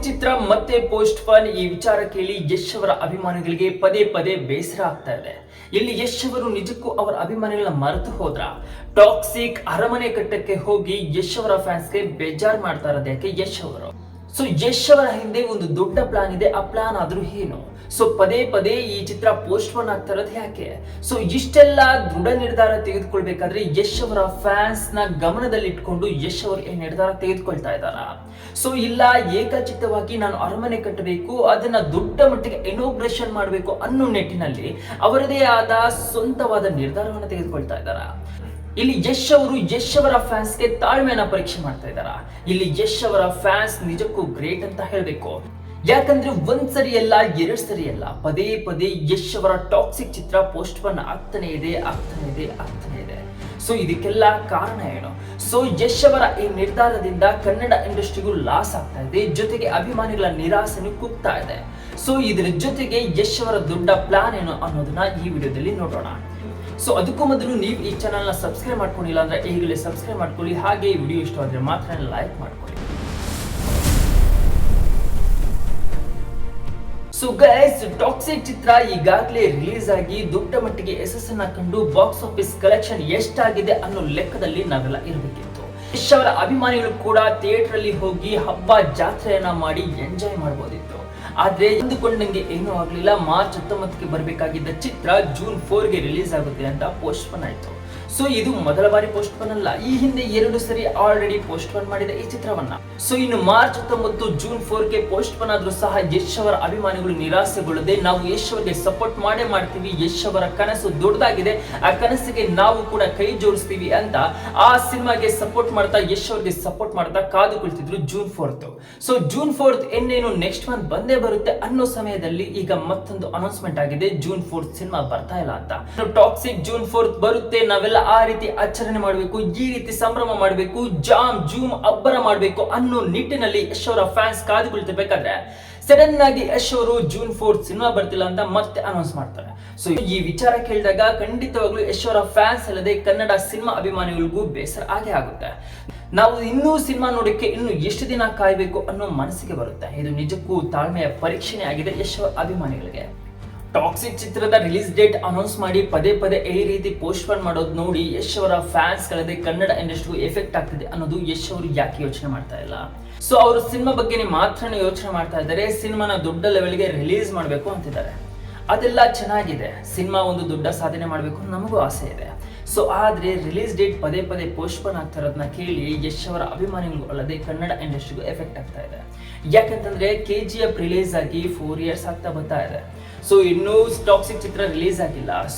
ಚಿತ್ರ ಮತ್ತೆ post phone ಈ ವಿಚಾರ ಕೇಳಿ ಯಶ್ ಅವರ ಅಭಿಮಾನಿಗಳಿಗೆ ಪದೇ ಪದೇ ಬೇಸರ ಆಗ್ತಾ ಇದೆ. ಇಲ್ಲಿ ಯಶ್ ಅವರು ನಿಜಕ್ಕೂ ಅವರ ಅಭಿಮಾನಿಗಳನ್ನ ಮರೆತು ಹೋದ್ರ? ಟಾಕ್ಸಿಕ್ ಅರಮನೆ ಕಟ್ಟಕ್ಕೆ ಹೋಗಿ ಯಶ್ ಅವರ ಫ್ಯಾನ್ಸ್ಗೆ ಬೇಜಾರ್ ಮಾಡ್ತಾ ಇರೋದು ಯಾಕೆ ಯಶ್ ಅವರು? ಯಶ್ ಅವರ ಹಿಂದೆ ಒಂದು ದೊಡ್ಡ ಪ್ಲಾನ್ ಇದೆ. ಆ ಪ್ಲಾನ್ ಆದ್ರೂ ಏನು? ಪದೇ ಪದೇ ಈ ಚಿತ್ರ ಪೋಸ್ಟ್ ಪೋನ್ ಆಗ್ತಾ ಇರೋದು ಯಾಕೆ? ಇಷ್ಟೆಲ್ಲ ದೃಢ ನಿರ್ಧಾರ ತೆಗೆದುಕೊಳ್ಬೇಕಾದ್ರೆ ಯಶ್ ಅವರ ಫ್ಯಾನ್ಸ್ ನ ಗಮನದಲ್ಲಿ ಇಟ್ಕೊಂಡು ಯಶ್ ಅವರು ಏನ್ ನಿರ್ಧಾರ ತೆಗೆದುಕೊಳ್ತಾ ಇದ್ದಾರ? ಇಲ್ಲ ಏಕಚಿತ್ತವಾಗಿ ನಾನು ಅರಮನೆ ಕಟ್ಟಬೇಕು, ಅದನ್ನ ದೊಡ್ಡ ಮಟ್ಟಿಗೆ ಇನೋಗ್ರೇಷನ್ ಮಾಡಬೇಕು ಅನ್ನೋ ನಿಟ್ಟಿನಲ್ಲಿ ಅವರದೇ ಆದ ಸ್ವಂತವಾದ ನಿರ್ಧಾರವನ್ನು ತೆಗೆದುಕೊಳ್ತಾ ಇದ್ದಾರ? ಇಲ್ಲಿ ಯಶ್ ಅವರು ಯಶ್ ಅವರ ಫ್ಯಾನ್ಸ್ಗೆ ತಾಳ್ಮೆಯನ್ನ ಪರೀಕ್ಷೆ ಮಾಡ್ತಾ ಇದ್ದಾರ? ಇಲ್ಲಿ ಯಶ್ ಅವರ ಫ್ಯಾನ್ಸ್ ನಿಜಕ್ಕೂ ಗ್ರೇಟ್ ಅಂತ ಹೇಳ್ಬೇಕು. ಯಾಕಂದ್ರೆ ಒಂದ್ ಸರಿ ಅಲ್ಲ, ಎರಡ್ ಸರಿ ಅಲ್ಲ, ಪದೇ ಪದೇ ಯಶ್ ಅವರ ಟಾಕ್ಸಿಕ್ ಚಿತ್ರ ಪೋಸ್ಟ್ ಪೋನ್ ಆಗ್ತಾನೆ ಇದೆ. ಇದಕ್ಕೆಲ್ಲ ಕಾರಣ ಏನು? ಯಶ್ ಅವರ ಈ ನಿರ್ಧಾರದಿಂದ ಕನ್ನಡ ಇಂಡಸ್ಟ್ರಿಗೂ ಲಾಸ್ ಆಗ್ತಾ ಇದೆ, ಜೊತೆಗೆ ಅಭಿಮಾನಿಗಳ ನಿರಾಸೆನೂ ಕುಗ್ತಾ ಇದೆ. ಇದ್ರ ಜೊತೆಗೆ ಯಶ್ ಅವರ ದೊಡ್ಡ ಪ್ಲಾನ್ ಏನು ಅನ್ನೋದನ್ನ ಈ ವಿಡಿಯೋದಲ್ಲಿ ನೋಡೋಣ. ಅದಕ್ಕೂ ಮೊದಲು ನೀವು ಈ ಚಾನಲ್ ನ ಸಬ್ಸ್ಕ್ರೈಬ್ ಮಾಡ್ಕೊಂಡಿಲ್ಲ ಅಂದ್ರೆ ಈಗಲೇ ಸಬ್ಸ್ಕ್ರೈಬ್ ಮಾಡ್ಕೊಳ್ಳಿ. ಹಾಗೆ ಈ ವಿಡಿಯೋ ಇಷ್ಟ ಆದ್ರೆ ಮಾತ್ರ ಲೈಕ್ ಮಾಡ್ಕೊಳ್ಳಿ. ಗೈಸ್, ಟಾಕ್ಸಿಕ್ ಚಿತ್ರ ಈಗಾಗಲೇ ರಿಲೀಸ್ ಆಗಿ ದೊಡ್ಡ ಮಟ್ಟಿಗೆ ಯಶಸ್ಸನ್ನ ಕಂಡು ಬಾಕ್ಸ್ ಆಫೀಸ್ ಕಲೆಕ್ಷನ್ ಎಷ್ಟಾಗಿದೆ ಅನ್ನೋ ಲೆಕ್ಕದಲ್ಲಿ ನಾವೆಲ್ಲ ಇರಬೇಕಿತ್ತು. ಯಶ್ ಅವರ ಅಭಿಮಾನಿಗಳು ಕೂಡ ಥಿಯೇಟರ್ ಅಲ್ಲಿ ಹೋಗಿ ಹಬ್ಬ ಜಾತ್ರೆಯನ್ನ ಮಾಡಿ ಎಂಜಾಯ್ ಮಾಡಬಹುದಿತ್ತು. ಆದ್ರೆ ಅಂದುಕೊಂಡಂಗೆ ಏನೂ ಆಗ್ಲಿಲ್ಲ. ಮಾರ್ಚ್ 19ಕ್ಕೆ ಬರಬೇಕಾಗಿದ್ದ ಚಿತ್ರ ಜೂನ್ 4ಗೆ ರಿಲೀಸ್ ಆಗುತ್ತೆ ಅಂತ ಪೋಸ್ಟ್ ಪೋನ್ ಆಯ್ತು. ಇದು ಮೊದಲ ಬಾರಿ ಪೋಸ್ಟ್ ಪೋನ್ ಅಲ್ಲ, ಈ ಹಿಂದೆ 2 ಸರಿ ಆಲ್ರೆಡಿ ಪೋಸ್ಟ್ ಪೋನ್ ಮಾಡಿದ ಈ ಚಿತ್ರವನ್ನ. ಇನ್ನು ಮಾರ್ಚ್ 19 ಜೂನ್ 4ಗೆ ಪೋಸ್ಟ್ ಪೋನ್ ಆದ್ರೂ ಸಹ ಯಶ್ ಅವರ ಅಭಿಮಾನಿಗಳು ನಿರಾಸೆಗೊಳ್ಳದೆ ನಾವು ಯಶ್ ಅವರಿಗೆ ಸಪೋರ್ಟ್ ಮಾಡ್ತೀವಿ, ಯಶ್ ಅವರ ಕನಸು ದೊಡ್ಡದಾಗಿದೆ, ಆ ಕನಸಿಗೆ ನಾವು ಕೂಡ ಕೈ ಜೋಡಿಸ್ತೀವಿ ಅಂತ ಆ ಸಿನಿಮಾಗೆ ಸಪೋರ್ಟ್ ಮಾಡ್ತಾ ಯಶ್ ಅವರಿಗೆ ಸಪೋರ್ಟ್ ಮಾಡ್ತಾ ಕಾದು ಕುಳಿತಿದ್ರು ಜೂನ್ 4th. ಜೂನ್ 4th ಇನ್ನೇನು ನೆಕ್ಸ್ಟ್ ಮಂತ್ ಬಂದೇ ಬರುತ್ತೆ ಅನ್ನೋ ಸಮಯದಲ್ಲಿ ಈಗ ಮತ್ತೊಂದು ಅನೌನ್ಸ್ಮೆಂಟ್ ಆಗಿದೆ, ಜೂನ್ 4th ಸಿನಿಮಾ ಬರ್ತಾ ಇಲ್ಲ ಅಂತ. ಟಾಕ್ಸಿಕ್ ಜೂನ್ 4th ಬರುತ್ತೆ, ನಾವೆಲ್ಲ ಆ ರೀತಿ ಆಚರಣೆ ಮಾಡಬೇಕು, ಈ ರೀತಿ ಸಂಭ್ರಮ ಮಾಡಬೇಕು, ಜಾಮ್ ಜೂಮ್ ಅಬ್ಬರ ಮಾಡಬೇಕು ಅನ್ನೋ ನಿಟ್ಟಿನಲ್ಲಿ ಯಶ್ ಅವರ ಫ್ಯಾನ್ಸ್ ಕಾದುಕೊಳ್ತಿರ್ಬೇಕಾದ್ರೆ ಸಡನ್ ಆಗಿ ಯಶ್ ಅವರು ಜೂನ್ 4th ಸಿನಿಮಾ ಬರ್ತಿಲ್ಲ ಅಂತ ಮತ್ತೆ ಅನೌನ್ಸ್ ಮಾಡ್ತಾರೆ. ಈ ವಿಚಾರ ಕೇಳಿದಾಗ ಖಂಡಿತವಾಗ್ಲೂ ಯಶ್ ಅವರ ಫ್ಯಾನ್ಸ್ ಅಲ್ಲದೆ ಕನ್ನಡ ಸಿನಿಮಾ ಅಭಿಮಾನಿಗಳಿಗೂ ಬೇಸರ ಆಗೇ ಆಗುತ್ತೆ. ನಾವು ಇನ್ನೂ ಸಿನಿಮಾ ನೋಡಕ್ಕೆ ಇನ್ನು ಎಷ್ಟು ದಿನ ಕಾಯಬೇಕು ಅನ್ನೋ ಮನಸ್ಸಿಗೆ ಬರುತ್ತೆ. ಇದು ನಿಜಕ್ಕೂ ತಾಳ್ಮೆಯ ಪರೀಕ್ಷೆನೇ ಆಗಿದೆ ಯಶ್ ಅಭಿಮಾನಿಗಳಿಗೆ. ಟಾಕ್ಸಿಕ್ ಚಿತ್ರದ ರಿಲೀಸ್ ಡೇಟ್ ಅನೌನ್ಸ್ ಮಾಡಿ ಪದೇ ಪದೇ ಈ ರೀತಿ ಪೋಸ್ಟ್ ಪೋನ್ ಮಾಡೋದು ನೋಡಿ ಯಶ್ ಅವರ ಫ್ಯಾನ್ಸ್ ಗಳದೆ ಕನ್ನಡ ಇಂಡಸ್ಟ್ರಿಗೂ ಎಫೆಕ್ಟ್ ಆಗ್ತಿದೆ ಅನ್ನೋದು ಯಶ್ ಅವರು ಯಾಕೆ ಯೋಚನೆ ಮಾಡ್ತಾ ಇಲ್ಲ? ಅವರು ಸಿನಿಮಾ ಬಗ್ಗೆ ಮಾತ್ರ ಯೋಚನೆ ಮಾಡ್ತಾ ಇದ್ದಾರೆ. ಸಿನಿಮಾನ ದೊಡ್ಡ ಲೆವೆಲ್ಗೆ ರಿಲೀಸ್ ಮಾಡಬೇಕು ಅಂತಿದ್ದಾರೆ. ಅದೆಲ್ಲ ಚೆನ್ನಾಗಿದೆ, ಸಿನಿಮಾ ಒಂದು ದೊಡ್ಡ ಸಾಧನೆ ಮಾಡಬೇಕು ನಮಗೂ ಆಸೆ ಇದೆ. ಆದ್ರೆ ರಿಲೀಸ್ ಡೇಟ್ ಪದೇ ಪದೇ ಪೋಸ್ಟ್ ಪೋನ್ ಆಗ್ತಾ ಇರೋದನ್ನ ಕೇಳಿ ಯಶ್ ಅವರ ಅಭಿಮಾನಿಗಳಿಗೂ ಅಲ್ಲದೆ ಕನ್ನಡ ಇಂಡಸ್ಟ್ರಿಗೂ ಎಫೆಕ್ಟ್ ಆಗ್ತಾ ಇದೆ. ಯಾಕಂತಂದ್ರೆ KGF ರಿಲೀಸ್ ಆಗಿ 4 years ಆಗ್ತಾ ಬರ್ತಾ ಇದೆ. ಇನ್ನೂ ಟಾಕ್ಸಿಕ್ ಚಿತ್ರ ರಿಲೀಸ್ ಆಗಿಲ್ಲ.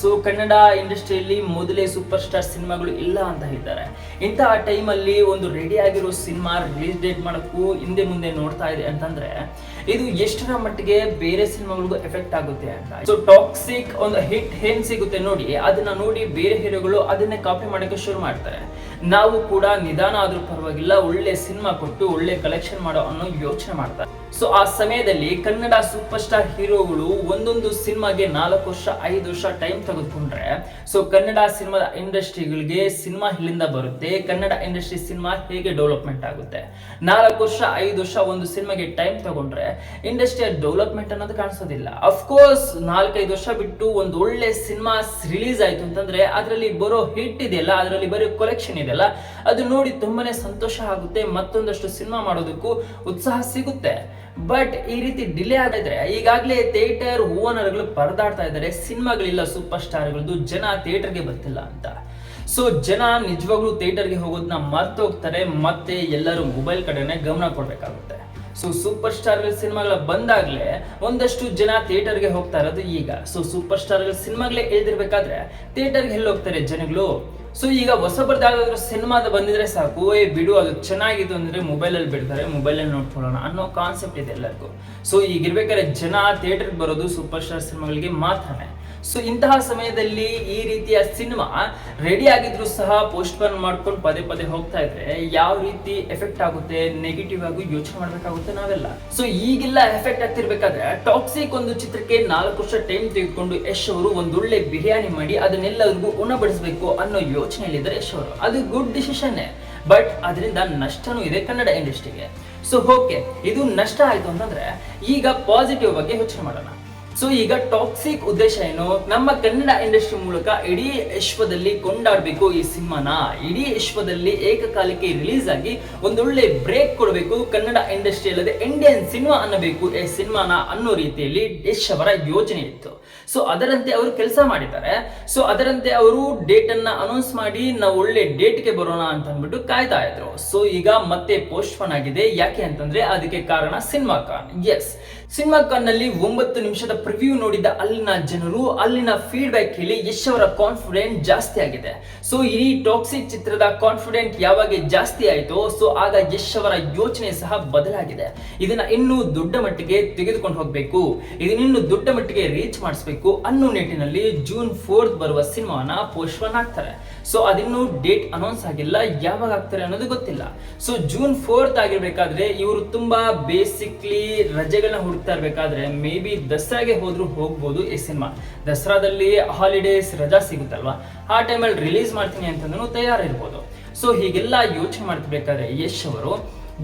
ಕನ್ನಡ ಇಂಡಸ್ಟ್ರಿಯಲ್ಲಿ ಮೊದಲೇ ಸೂಪರ್ ಸ್ಟಾರ್ ಸಿನಿಮಾಗಳು ಇಲ್ಲ ಅಂತ ಹೇಳ್ತಾರೆ. ಇಂತಹ ಟೈಮಲ್ಲಿ ಒಂದು ರೆಡಿ ಆಗಿರೋ ಸಿನಿಮಾ ರಿಲೀಸ್ ಡೇಟ್ ಮಾಡೋಕ್ಕೂ ಹಿಂದೆ ಮುಂದೆ ನೋಡ್ತಾ ಇದೆ ಅಂತಂದ್ರೆ ಇದು ಎಷ್ಟರ ಮಟ್ಟಿಗೆ ಬೇರೆ ಸಿನಿಮಾಗಳಿಗೂ ಎಫೆಕ್ಟ್ ಆಗುತ್ತೆ ಅಂತ. ಟಾಕ್ಸಿಕ್ ಒಂದು ಹಿಟ್ ಏನ್ ಸಿಗುತ್ತೆ ನೋಡಿ, ಅದನ್ನ ನೋಡಿ ಬೇರೆ ಹೀರೋಗಳು ಅದನ್ನೇ ಕಾಪಿ ಮಾಡಕ್ಕೆ ಶುರು ಮಾಡ್ತಾರೆ. ನಾವು ಕೂಡ ನಿಧಾನ ಆದ್ರೂ ಪರವಾಗಿಲ್ಲ, ಒಳ್ಳೆ ಸಿನಿಮಾ ಕೊಟ್ಟು ಒಳ್ಳೆ ಕಲೆಕ್ಷನ್ ಮಾಡೋ ಅನ್ನೋ ಯೋಚನೆ ಮಾಡ್ತಾರೆ. ಆ ಸಮಯದಲ್ಲಿ ಕನ್ನಡ ಸೂಪರ್ ಸ್ಟಾರ್ ಹೀರೋಗಳು ಒಂದೊಂದು ಸಿನಿಮಾಗೆ 4 ವರ್ಷ 5 ವರ್ಷ ಟೈಮ್ ತೆಗೆದುಕೊಂಡ್ರೆ ಕನ್ನಡ ಸಿನಿಮಾದ ಇಂಡಸ್ಟ್ರಿಗಳಿಗೆ ಸಿನಿಮಾ ಇಲ್ಲಿಂದ ಬರುತ್ತೆ, ಕನ್ನಡ ಇಂಡಸ್ಟ್ರಿ ಸಿನಿಮಾ ಹೇಗೆ ಡೆವಲಪ್ಮೆಂಟ್ ಆಗುತ್ತೆ? 4 ವರ್ಷ 5 ವರ್ಷ ಒಂದು ಸಿನಿಮಾಗೆ ಟೈಮ್ ತಗೊಂಡ್ರೆ ಇಂಡಸ್ಟ್ರಿಯ ಡೆವಲಪ್ಮೆಂಟ್ ಅನ್ನೋದು ಕಾಣಿಸೋದಿಲ್ಲ. ಅಫ್ಕೋರ್ಸ್ 4-5 ವರ್ಷ ಬಿಟ್ಟು ಒಂದು ಒಳ್ಳೆ ಸಿನಿಮಾ ರಿಲೀಸ್ ಆಯ್ತು ಅಂತಂದ್ರೆ ಅದರಲ್ಲಿ ಬರೋ ಹಿಟ್ ಇದೆಯಲ್ಲ, ಅದರಲ್ಲಿ ಬರೋ ಕಲೆಕ್ಷನ್ ಇದೆಯಲ್ಲ, ಅದು ನೋಡಿ ತುಂಬಾನೇ ಸಂತೋಷ ಆಗುತ್ತೆ, ಮತ್ತೊಂದಷ್ಟು ಸಿನಿಮಾ ಮಾಡೋದಕ್ಕೂ ಉತ್ಸಾಹ ಸಿಗುತ್ತೆ. ಬಟ್ ಈ ರೀತಿ ಡಿಲೇ ಆಗಿದ್ರೆ ಈಗಾಗಲೇ ಥಿಯೇಟರ್ ಓನರ್ಗಳು ಪರದಾಡ್ತಾ ಇದ್ದಾರೆ, ಸಿನಿಮಾಗಳಿಲ್ಲ ಸೂಪರ್ ಸ್ಟಾರ್ಗಳದ್ದು, ಜನ ಥಿಯೇಟರ್ಗೆ ಬರ್ತಿಲ್ಲ ಅಂತ. ಜನ ನಿಜವಾಗ್ಲೂ ಥಿಯೇಟರ್ಗೆ ಹೋಗೋದನ್ನ ಮರ್ತು ಹೋಗ್ತಾರೆ, ಮತ್ತೆ ಎಲ್ಲರೂ ಮೊಬೈಲ್ ಕಡೆನೆ ಗಮನ ಕೊಡ್ಬೇಕಾಗುತ್ತೆ. ಸೂಪರ್ ಸ್ಟಾರ್ಗಳ ಸಿನಿಮಾಗಳ ಬಂದಾಗ್ಲೇ ಒಂದಷ್ಟು ಜನ ಥಿಯೇಟರ್ಗೆ ಹೋಗ್ತಾ ಇರೋದು ಈಗ. ಸೂಪರ್ ಸ್ಟಾರ್ಗಳ ಸಿನಿಮಾಗಳೇ ಎಳ್ದಿರ್ಬೇಕಾದ್ರೆ ಥಿಯೇಟರ್ಗೆ ಎಲ್ಲಿ ಹೋಗ್ತಾರೆ ಜನಗಳು? ಈಗ ಹೊಸಬರ್ದಾದ್ರೂ ಸಿನಿಮಾದ ಬಂದಿದ್ರೆ ಸಾಕು, ಬಿಡು ಅದು ಚೆನ್ನಾಗಿತ್ತು ಅಂದ್ರೆ ಮೊಬೈಲ್ ಅಲ್ಲಿ ಬಿಡ್ತಾರೆ, ಮೊಬೈಲ್ ಅಲ್ಲಿ ನೋಡ್ಕೊಳ್ಳೋಣ ಅನ್ನೋ ಕಾನ್ಸೆಪ್ಟ್ ಇದೆ ಎಲ್ಲರಿಗೂ. ಈಗಿರ್ಬೇಕಾದ್ರೆ ಜನ ಥಿಯೇಟರ್ಗೆ ಬರೋದು ಸೂಪರ್ ಸ್ಟಾರ್ ಸಿನಿಮಾಗಳಿಗೆ ಮಾತ್ರನೇ. ಇಂತಹ ಸಮಯದಲ್ಲಿ ಈ ರೀತಿಯ ಸಿನಿಮಾ ರೆಡಿ ಆಗಿದ್ರು ಸಹ ಪೋಸ್ಟ್ ಪೋನ್ ಮಾಡ್ಕೊಂಡು ಪದೇ ಪದೇ ಹೋಗ್ತಾ ಇದ್ರೆ ಯಾವ ರೀತಿ ಎಫೆಕ್ಟ್ ಆಗುತ್ತೆ, ನೆಗೆಟಿವ್ ಆಗಿ ಯೋಚನೆ ಮಾಡ್ಬೇಕಾಗುತ್ತೆ ನಾವೆಲ್ಲ. ಈಗೆಲ್ಲ ಎಫೆಕ್ಟ್ ಆಗ್ತಿರ್ಬೇಕಾದ್ರೆ ಟಾಕ್ಸಿಕ್ ಒಂದು ಚಿತ್ರಕ್ಕೆ 4 ವರ್ಷ ಟೈಮ್ ತೆಗೆದುಕೊಂಡು ಯಶ್ ಅವರು ಒಂದೊಳ್ಳೆ ಬಿರಿಯಾನಿ ಮಾಡಿ ಅದನ್ನೆಲ್ಲರಿಗೂ ಉಣಬಡಿಸಬೇಕು ಅನ್ನೋ ಯೋಚನೆಯಲ್ಲಿದ್ದಾರೆ ಯಶ್ ಅವರು. ಅದು ಗುಡ್ ಡಿಸಿಷನ್, ಬಟ್ ಅದರಿಂದ ನಷ್ಟನೂ ಇದೆ ಕನ್ನಡ ಇಂಡಸ್ಟ್ರಿಗೆ. ಸೊ ಓಕೆ, ಇದು ನಷ್ಟ ಆಯ್ತು ಅಂತಂದ್ರೆ ಈಗ ಪಾಸಿಟಿವ್ ಬಗ್ಗೆ ಯೋಚನೆ ಮಾಡೋಣ. ಸೊ ಈಗ ಟಾಕ್ಸಿಕ್ ಉದ್ದೇಶ ಏನು? ನಮ್ಮ ಕನ್ನಡ ಇಂಡಸ್ಟ್ರಿ ಮೂಲಕ ಇಡೀ ವಿಶ್ವದಲ್ಲಿ ಕೊಂಡಾಡಬೇಕು ಈ ಸಿನಿಮಾನ, ಇಡೀ ವಿಶ್ವದಲ್ಲಿ ಏಕಕಾಲಕ್ಕೆ ರಿಲೀಸ್ ಆಗಿ ಒಂದೊಳ್ಳೆ ಬ್ರೇಕ್ ಕೊಡಬೇಕು ಕನ್ನಡ ಇಂಡಸ್ಟ್ರಿ ಅಲ್ಲದೆ ಇಂಡಿಯನ್ ಸಿನಿಮಾ ಅನ್ನಬೇಕು ಈ ಸಿನಿಮಾನ ಅನ್ನೋ ರೀತಿಯಲ್ಲಿ ಯಶ್ ಅವರ ಯೋಚನೆ ಇತ್ತು. ಸೊ ಅದರಂತೆ ಅವರು ಕೆಲಸ ಮಾಡಿದ್ದಾರೆ. ಸೊ ಅದರಂತೆ ಅವರು ಡೇಟ್ ಅನ್ನ ಅನೌನ್ಸ್ ಮಾಡಿ ನಾವು ಒಳ್ಳೆ ಡೇಟ್ಗೆ ಬರೋಣ ಅಂತ ಅಂದ್ಬಿಟ್ಟು ಕಾಯ್ತಾ ಇದ್ರು. ಸೊ ಈಗ ಮತ್ತೆ ಪೋಸ್ಟ್ಪೋನ್ ಆಗಿದೆ. ಯಾಕೆ ಅಂತಂದ್ರೆ ಅದಕ್ಕೆ ಕಾರಣ cinema Khan. Yes, cinema Khan ನಲ್ಲಿ 9 ನಿಮಿಷದ ಪ್ರಿವ್ಯೂ ನೋಡಿದ ಅಲ್ಲಿನ ಜನರು, ಅಲ್ಲಿನ ಫೀಡ್ಬ್ಯಾಕ್ ಕೇಳಿ ಯಶ್ ಅವರ ಕಾನ್ಫಿಡೆಂಟ್ ಜಾಸ್ತಿ ಆಗಿದೆ. ಸೊ ಈ ಟಾಕ್ಸಿಕ್ ಚಿತ್ರದ ಕಾನ್ಫಿಡೆಂಟ್ ಯಾವಾಗ ಜಾಸ್ತಿ ಆಯಿತು, ಸೊ ಆಗ ಯಶ್ ಅವರ ಯೋಚನೆ ಸಹ ಬದಲಾಗಿದೆ. ಇದನ್ನ ಇನ್ನೂ ದೊಡ್ಡ ಮಟ್ಟಿಗೆ ತೆಗೆದುಕೊಂಡು ಹೋಗ್ಬೇಕು, ಇದನ್ನಿನ್ನು ದೊಡ್ಡ ಮಟ್ಟಿಗೆ ರೀಚ್ ಮಾಡಿಸ್ಬೇಕು ಅನ್ನೋ ನಿಟ್ಟಿನಲ್ಲಿ ಜೂನ್ 4 ಬರುವ ಸಿನಿಮಾನ ಪೋಸ್ಟ್ಪೋನ್ ಆಗ್ತಾರೆ. ಸೊ ಅದಿನ್ನೂ ಡೇಟ್ ಅನೌನ್ಸ್ ಆಗಿಲ್ಲ, ಯಾವಾಗ ಆಗ್ತಾರೆ ಅನ್ನೋದು ಗೊತ್ತಿಲ್ಲ. ಸೊ ಜೂನ್ 4 ಆಗಿರ್ಬೇಕಾದ್ರೆ ಇವರು ತುಂಬಾ ಬೇಸಿಕ್ಲಿ ರಜೆಗಳನ್ನ ಹುಡುಕ್ತಾ ಇರ್ಬೇಕಾದ್ರೆ ಮೇ ಬಿ ದಸರಾಗೆ ಹೋದ್ರು ಹೋಗ್ಬೋದು. ಈ ಸಿನಿಮಾ ದಸರಾದಲ್ಲಿ ಹಾಲಿಡೇಸ್ ರಜಾ ಸಿಗುತ್ತಲ್ವಾ, ಆ ಟೈಮಲ್ಲಿ ರಿಲೀಸ್ ಮಾಡ್ತೀನಿ ಅಂತಂದ್ರೂ ತಯಾರಿರ್ಬೋದು. ಸೊ ಹೀಗೆಲ್ಲ ಯೋಚನೆ ಮಾಡ್ತಿರ್ಬೇಕಾದ್ರೆ ಯಶ್ ಅವರು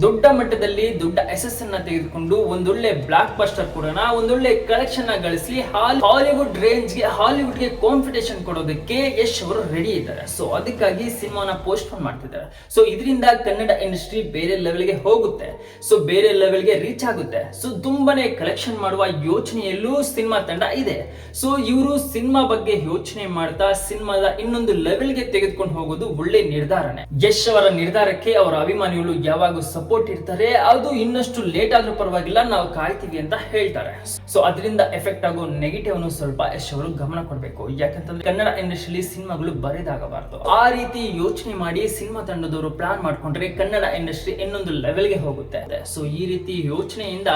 ದೊಡ್ಡ ಮಟ್ಟದಲ್ಲಿ ದೊಡ್ಡ ಯಶಸ್ಸನ್ನ ತೆಗೆದುಕೊಂಡು ಒಂದೊಳ್ಳೆ ಬ್ಲಾಕ್ ಬಸ್ಟರ್ ಕೊಡೋಣ, ಒಂದೊಳ್ಳೆ ಕಲೆಕ್ಷನ್ ಗಳಿಸಿ ಹಾಲಿವುಡ್ ರೇಂಜ್ಗೆ, ಹಾಲಿವುಡ್ಗೆ ಕಾಂಪಿಟೇಷನ್ ಕೊಡೋದಕ್ಕೆ ಯಶ್ ಅವರು ರೆಡಿ ಇದ್ದಾರೆ. ಸೊ ಅದಕ್ಕಾಗಿ ಸಿನಿಮಾನ ಪೋಸ್ಟ್ಪೋನ್ ಮಾಡ್ತಿದ್ದಾರೆ. ಸೊ ಇದರಿಂದ ಕನ್ನಡ ಇಂಡಸ್ಟ್ರಿ ಬೇರೆ ಲೆವೆಲ್ಗೆ ಹೋಗುತ್ತೆ, ಸೊ ಬೇರೆ ಲೆವೆಲ್ಗೆ ರೀಚ್ ಆಗುತ್ತೆ. ಸೊ ತುಂಬಾನೇ ಕಲೆಕ್ಷನ್ ಮಾಡುವ ಯೋಚನೆಯಲ್ಲೂ ಸಿನಿಮಾ ತಂಡ ಇದೆ. ಸೊ ಇವರು ಸಿನಿಮಾ ಬಗ್ಗೆ ಯೋಚನೆ ಮಾಡ್ತಾ ಸಿನಿಮಾದ ಇನ್ನೊಂದು ಲೆವೆಲ್ಗೆ ತೆಗೆದುಕೊಂಡು ಹೋಗೋದು ಒಳ್ಳೆ ನಿರ್ಧಾರನೇ. ಯಶ್ ಅವರ ನಿರ್ಧಾರಕ್ಕೆ ಅವರ ಅಭಿಮಾನಿಗಳು ಯಾವಾಗೂ ಸಪೋರ್ಟ್ ಇರ್ತಾರೆ. ಅದು ಇನ್ನಷ್ಟು ಲೇಟ್ ಆದ್ರೂ ಪರವಾಗಿಲ್ಲ, ನಾವು ಕಾಯ್ತೀವಿ ಅಂತ ಹೇಳ್ತಾರೆ. ಸೊ ಅದರಿಂದ ಎಫೆಕ್ಟ್ ಆಗೋ ನೆಗೆಟಿವ್ ಅನ್ನು ಸ್ವಲ್ಪ ಯಶ್ ಅವರು ಗಮನ ಕೊಡಬೇಕು. ಯಾಕಂತಂದ್ರೆ ಕನ್ನಡ ಇಂಡಸ್ಟ್ರಿಯಲ್ಲಿ ಸಿನಿಮಾಗಳು ಬರೆದಾಗಬಾರ್ದು. ಆ ರೀತಿ ಯೋಚನೆ ಮಾಡಿ ಸಿನಿಮಾ ತಂಡದವರು ಪ್ಲಾನ್ ಮಾಡ್ಕೊಂಡ್ರೆ ಕನ್ನಡ ಇಂಡಸ್ಟ್ರಿ ಇನ್ನೊಂದು ಲೆವೆಲ್ಗೆ ಹೋಗುತ್ತೆ. ಸೊ ಈ ರೀತಿ ಯೋಚನೆಯಿಂದ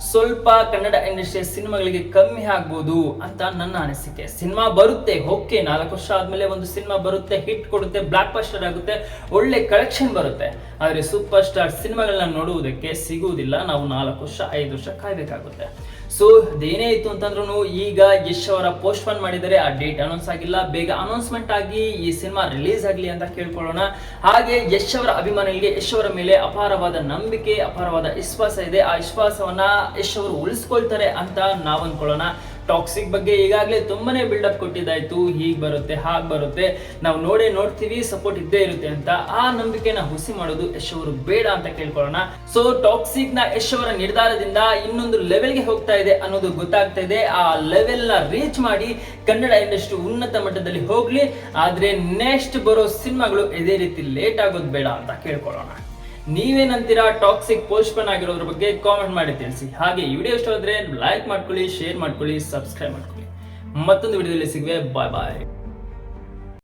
ಸ್ವಲ್ಪ ಕನ್ನಡ ಇಂಡಸ್ಟ್ರಿಯ ಸಿನಿಮಾಗಳಿಗೆ ಕಮ್ಮಿ ಆಗ್ಬೋದು ಅಂತ ನನ್ನ ಅನಿಸಿಕೆ. ಸಿನಿಮಾ ಬರುತ್ತೆ, ಓಕೆ, 4 ವರ್ಷ ಆದ್ಮೇಲೆ ಒಂದು ಸಿನಿಮಾ ಬರುತ್ತೆ, ಹಿಟ್ ಕೊಡುತ್ತೆ, ಬ್ಲಾಕ್ ಬಸ್ಟರ್ ಆಗುತ್ತೆ, ಒಳ್ಳೆ ಕಲೆಕ್ಷನ್ ಬರುತ್ತೆ. ಆದ್ರೆ ಸೂಪರ್ ಸ್ಟಾರ್ ಸಿನಿಮಾಗಳನ್ನ ನೋಡುವುದಕ್ಕೆ ಸಿಗುವುದಿಲ್ಲ. ನಾವು 4 ವರ್ಷ 5 ವರ್ಷ ಕಾಯ್ಬೇಕಾಗುತ್ತೆ. ಸೊ ಅದೇನೇ ಇತ್ತು ಅಂತಂದ್ರೂ ಈಗ ಯಶ್ ಅವರ ಪೋಸ್ಟ್ಪೋನ್ ಮಾಡಿದರೆ, ಆ ಡೇಟ್ ಅನೌನ್ಸ್ ಆಗಿಲ್ಲ, ಬೇಗ ಅನೌನ್ಸ್ಮೆಂಟ್ ಆಗಿ ಈ ಸಿನಿಮಾ ರಿಲೀಸ್ ಆಗಲಿ ಅಂತ ಕೇಳ್ಕೊಳ್ಳೋಣ. ಹಾಗೆ ಯಶ್ ಅವರ ಅಭಿಮಾನಿಗಳಿಗೆ ಯಶ್ ಅವರ ಮೇಲೆ ಅಪಾರವಾದ ನಂಬಿಕೆ, ಅಪಾರವಾದ ವಿಶ್ವಾಸ ಇದೆ. ಆ ವಿಶ್ವಾಸವನ್ನ ಯಶ್ ಅವರು ಉಳಿಸ್ಕೊಳ್ತಾರೆ ಅಂತ ನಾವು ಅಂದ್ಕೊಳ್ಳೋಣ. ಟಾಕ್ಸಿಕ್ ಬಗ್ಗೆ ಈಗಾಗಲೇ ತುಂಬಾನೇ ಬಿಲ್ಡಪ್ ಕೊಟ್ಟಿದ್ದಾಯ್ತು, ಹೀಗ್ ಬರುತ್ತೆ, ಹಾಗೆ ಬರುತ್ತೆ, ನಾವು ನೋಡ್ತೀವಿ, ಸಪೋರ್ಟ್ ಇದ್ದೇ ಇರುತ್ತೆ ಅಂತ. ಆ ನಂಬಿಕೆನ ಹುಸಿ ಮಾಡೋದು ಯಶ್ ಅವರು ಬೇಡ ಅಂತ ಕೇಳ್ಕೊಳ್ಳೋಣ. ಸೊ ಟಾಕ್ಸಿಕ್ ನ ಯಶ್ ಅವರ ನಿರ್ಧಾರದಿಂದ ಇನ್ನೊಂದು ಲೆವೆಲ್ಗೆ ಹೋಗ್ತಾ ಇದೆ ಅನ್ನೋದು ಗೊತ್ತಾಗ್ತಾ ಇದೆ. ಆ ಲೆವೆಲ್ ನ ರೀಚ್ ಮಾಡಿ ಕನ್ನಡ ಇಂಡಸ್ಟ್ರಿ ಉನ್ನತ ಮಟ್ಟದಲ್ಲಿ ಹೋಗ್ಲಿ. ಆದ್ರೆ ನೆಕ್ಸ್ಟ್ ಬರೋ ಸಿನಿಮಾಗಳು ಇದೇ ರೀತಿ ಲೇಟ್ ಆಗೋದು ಬೇಡ ಅಂತ ಕೇಳ್ಕೊಳ್ಳೋಣ. ನೀವೇನಂತೀರಾ? ಟಾಕ್ಸಿಕ್ ಪೋಸ್ಟ್ಪೋನ್ ಆಗಿರೋದ್ರ ಬಗ್ಗೆ ಕಾಮೆಂಟ್ ಮಾಡಿ ತಿಳಿಸಿ. ಹಾಗೆ ಈ ವಿಡಿಯೋ ಇಷ್ಟ ಆದ್ರೆ ಲೈಕ್ ಮಾಡ್ಕೊಳ್ಳಿ, ಶೇರ್ ಮಾಡ್ಕೊಳ್ಳಿ, ಸಬ್ಸ್ಕ್ರೈಬ್ ಮಾಡ್ಕೊಳ್ಳಿ. ಮತ್ತೊಂದು ವಿಡಿಯೋದಲ್ಲಿ ಸಿಗುವೆ. ಬಾಯ್ ಬಾಯ್.